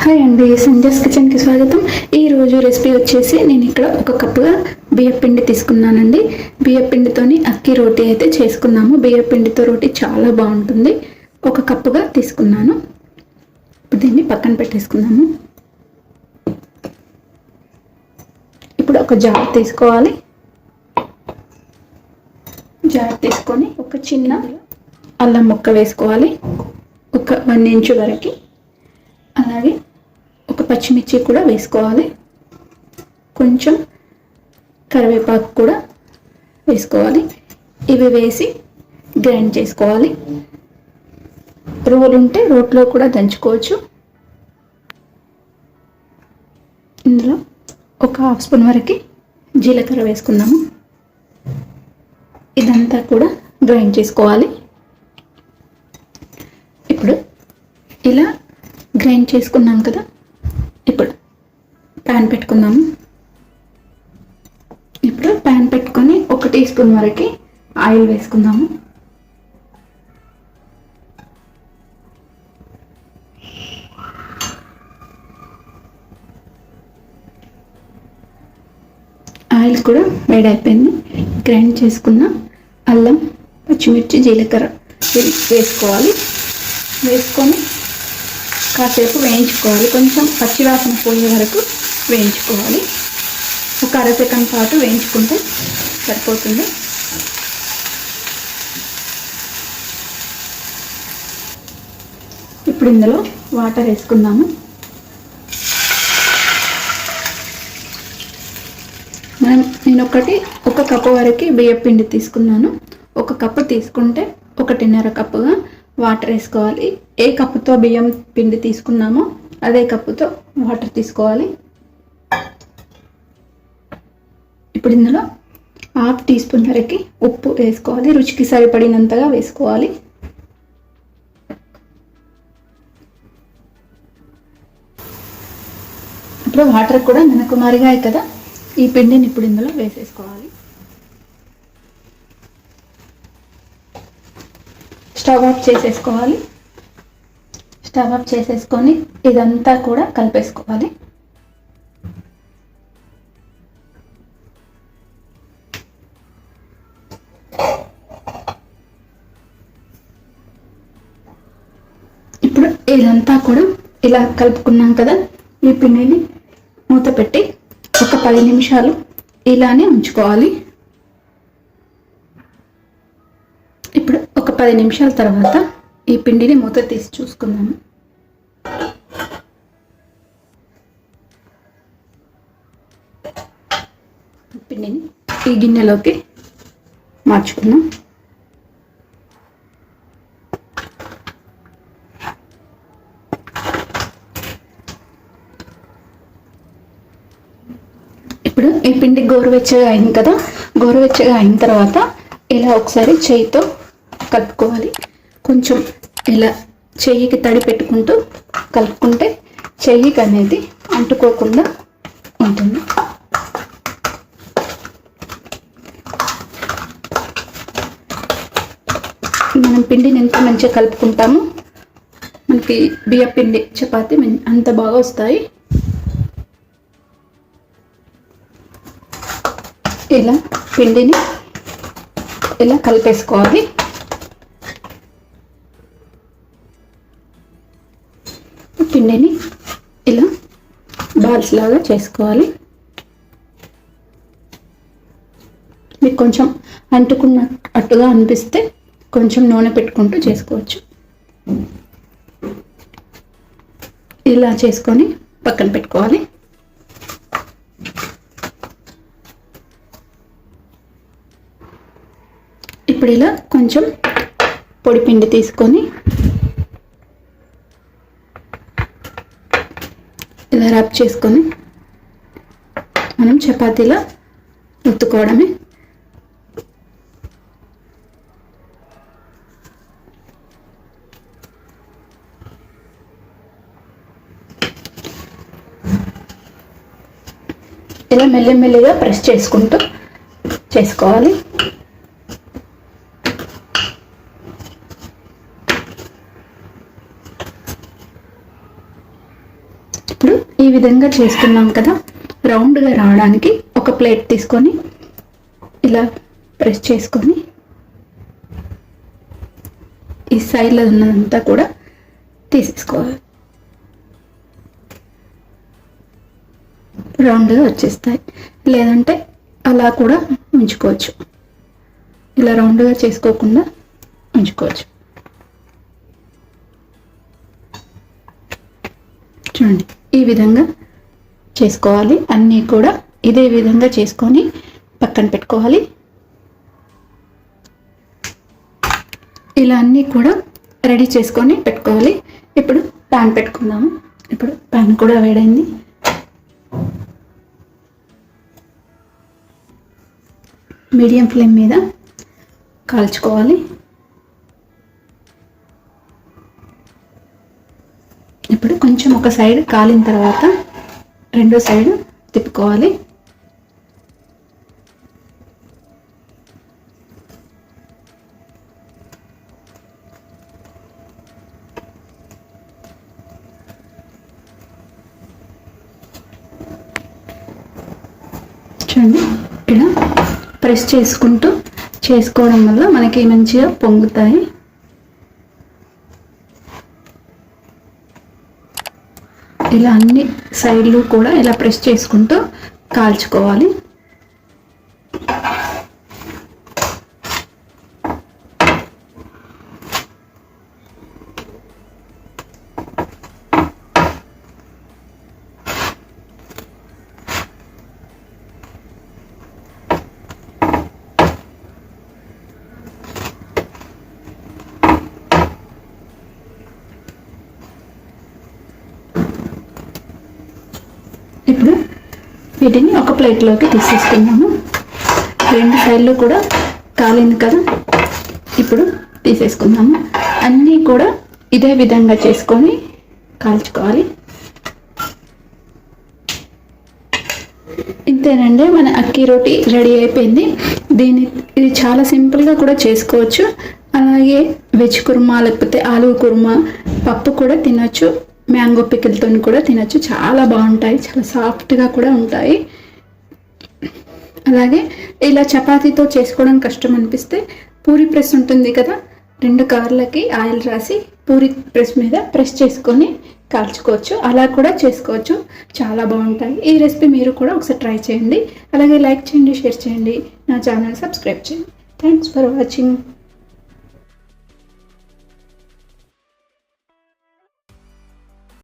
Hi అండి, సంజయ్స్ కిచెన్కి స్వాగతం. ఈరోజు రెసిపీ వచ్చేసి నేను ఇక్కడ ఒక కప్పుగా బియ్యపిండి తీసుకున్నానండి. బియ్యపిండితోని అక్కి రోటీ అయితే చేసుకున్నాము. బియ్యపిండితో రోటీ చాలా బాగుంటుంది. ఒక కప్పుగా తీసుకున్నాను. దీన్ని పక్కన పెట్టేసుకున్నాము. ఇప్పుడు ఒక జార్ తీసుకోవాలి. జార్ తీసుకొని ఒక చిన్న అల్లం ముక్క వేసుకోవాలి, ఒక 1 ఇంచు వరకు. అలాగే ఒక పచ్చిమిర్చి కూడా వేసుకోవాలి, కొంచెం కరివేపాకు కూడా వేసుకోవాలి. ఇవి వేసి గ్రైండ్ చేసుకోవాలి. రోలు ఉంటే రోట్లో కూడా దంచుకోవచ్చు. ఇందులో ఒక 1/2 స్పూన్ వరకు జీలకర్ర వేసుకుందాము. ఇదంతా కూడా గ్రైండ్ చేసుకోవాలి. ఇప్పుడు ఇలా గ్రైండ్ చేసుకున్నాం కదా, ఇప్పుడు ప్యాన్ పెట్టుకుందాము. ఇప్పుడు ప్యాన్ పెట్టుకొని 1 టీ స్పూన్ వరకు ఆయిల్ వేసుకుందాము. ఆయిల్ కూడా వేడైపోయింది. గ్రైండ్ చేసుకున్న అల్లం, పచ్చిమిర్చి, జీలకర్ర వేసుకోవాలి. వేసుకొని కాసేపు వేయించుకోవాలి. కొంచెం పచ్చివాసన పోయే వరకు వేయించుకోవాలి. ఒక 1/2 సెకండ్ పాటు వేయించుకుంటే సరిపోతుంది. ఇప్పుడు ఇందులో వాటర్ వేసుకుందాము. నేను ఒక కప్పు వరకు బియ్యం పిండి తీసుకున్నాను. 1 కప్పు తీసుకుంటే 1.5 కప్పుగా వాటర్ వేసుకోవాలి. ఏ కప్పుతో బియ్యం పిండి తీసుకున్నామో అదే కప్పుతో వాటర్ తీసుకోవాలి. ఇప్పుడు ఇందులో 1/2 టీ స్పూన్ వరకు ఉప్పు వేసుకోవాలి. రుచికి సరిపడినంతగా వేసుకోవాలి. ఇప్పుడు వాటర్ కూడా మనకు మరిగాయి కదా, ఈ పిండిని ఇప్పుడు ఇందులో వేసేసుకోవాలి. స్టవ్ ఆఫ్ చేసేసుకోవాలి. స్టవ్ ఆఫ్ చేసేసుకొని ఇదంతా కూడా కలిపేసుకోవాలి. ఇప్పుడు ఇదంతా కూడా ఇలా కలుపుకున్నాం కదా, ఈ పిండిని మూత పెట్టి ఒక 10 నిమిషాలు ఇలానే ఉంచుకోవాలి. ఇప్పుడు ఒక 10 నిమిషాల తర్వాత ఈ పిండిని మూత తీసి చూసుకుందాము. పిండిని ఈ గిన్నెలోకి మార్చుకుందాం. ఇప్పుడు ఈ పిండి గోరువెచ్చగా అయింది కదా, గోరువెచ్చగా అయిన తర్వాత ఇలా ఒకసారి చేయితో కలుపుకోవాలి. కొంచెం ఇలా చెయ్యికి తడి పెట్టుకుంటూ కలుపుకుంటే చెయ్యికి అనేది అంటుకోకుండా ఉంటుంది. మనం పిండిని ఎంత మంచిగా కలుపుకుంటామో మనకి బియ్యం పిండి చపాతీ అంత బాగా వస్తాయి. ఇలా పిండిని ఇలా కలిపేసుకోవాలి. పిండిని ఇలా బాల్స్ లాగా చేసుకోవాలి. మీకు కొంచెం అంటుకున్నట్టుగా అనిపిస్తే కొంచెం నూనె పెట్టుకుంటూ చేసుకోవచ్చు. ఇలా చేసుకొని పక్కన పెట్టుకోవాలి. ఇప్పుడు ఇలా కొంచెం పొడి పిండి తీసుకొని ఇలా రబ్ చేసుకొని మనం చపాతీలా ఒత్తుకోవడమే. ఇలా మెల్లిమెల్లిగా ప్రెస్ చేసుకుంటూ చేసుకోవాలి. ఇప్పుడు ఈ విధంగా చేసుకున్నాం కదా, రౌండ్గా రావడానికి ఒక ప్లేట్ తీసుకొని ఇలా ప్రెస్ చేసుకొని ఈ సైడ్లో ఉన్నదంతా కూడా తీసేసుకోవాలి. రౌండ్గా వచ్చేస్తాయి. లేదంటే అలా కూడా ఉంచుకోవచ్చు. ఇలా రౌండ్గా చేసుకోకుండా ఉంచుకోవచ్చు. చూడండి, ఈ విధంగా చేసుకోవాలి. అన్నీ కూడా ఇదే విధంగా చేసుకొని పక్కన పెట్టుకోవాలి. ఇలా అన్నీ కూడా రెడీ చేసుకొని పెట్టుకోవాలి. ఇప్పుడు ప్యాన్ పెట్టుకుందాము. ఇప్పుడు ప్యాన్ కూడా వేడైంది. మీడియం ఫ్లేమ్ మీద కాల్చుకోవాలి. ఇప్పుడు కొంచెం ఒక సైడ్ కాలిన తర్వాత రెండో సైడ్ తిప్పుకోవాలి. చూడండి, ఇలా ప్రెస్ చేసుకుంటూ చేసుకోవడం వల్ల మనకి మంచిగా పొంగుతాయి. ఇలా అన్ని సైడ్లు కూడా ఇలా ప్రెస్ చేసుకుంటూ కాల్చుకోవాలి. ఇప్పుడు వీటిని ఒక ప్లేట్లోకి తీసేసుకున్నాము. రెండు సైడ్లు కూడా కాలింది కదా, ఇప్పుడు తీసేసుకుందాము. అన్నీ కూడా ఇదే విధంగా చేసుకొని కాల్చుకోవాలి. ఇంతేనండి, మన అక్కీ రోటీ రెడీ అయిపోయింది. ఇది చాలా సింపుల్గా కూడా చేసుకోవచ్చు. అలాగే వెజ్ కుర్మా లేకపోతే ఆలూ కుర్మా, పప్పు కూడా తినచ్చు. మ్యాంగో పికిల్తో కూడా తినచ్చు. చాలా బాగుంటాయి, చాలా సాఫ్ట్గా కూడా ఉంటాయి. అలాగే ఇలా చపాతీతో చేసుకోవడం కష్టం అనిపిస్తే పూరి ప్రెస్ ఉంటుంది కదా, 2 కవర్లకి ఆయిల్ రాసి పూరి ప్రెస్ మీద ప్రెస్ చేసుకొని కాల్చుకోవచ్చు. అలా కూడా చేసుకోవచ్చు, చాలా బాగుంటాయి. ఈ రెసిపీ మీరు కూడా ఒకసారి ట్రై చేయండి. అలాగే లైక్ చేయండి, షేర్ చేయండి, నా ఛానల్ సబ్స్క్రైబ్ చేయండి. Thanks for watching.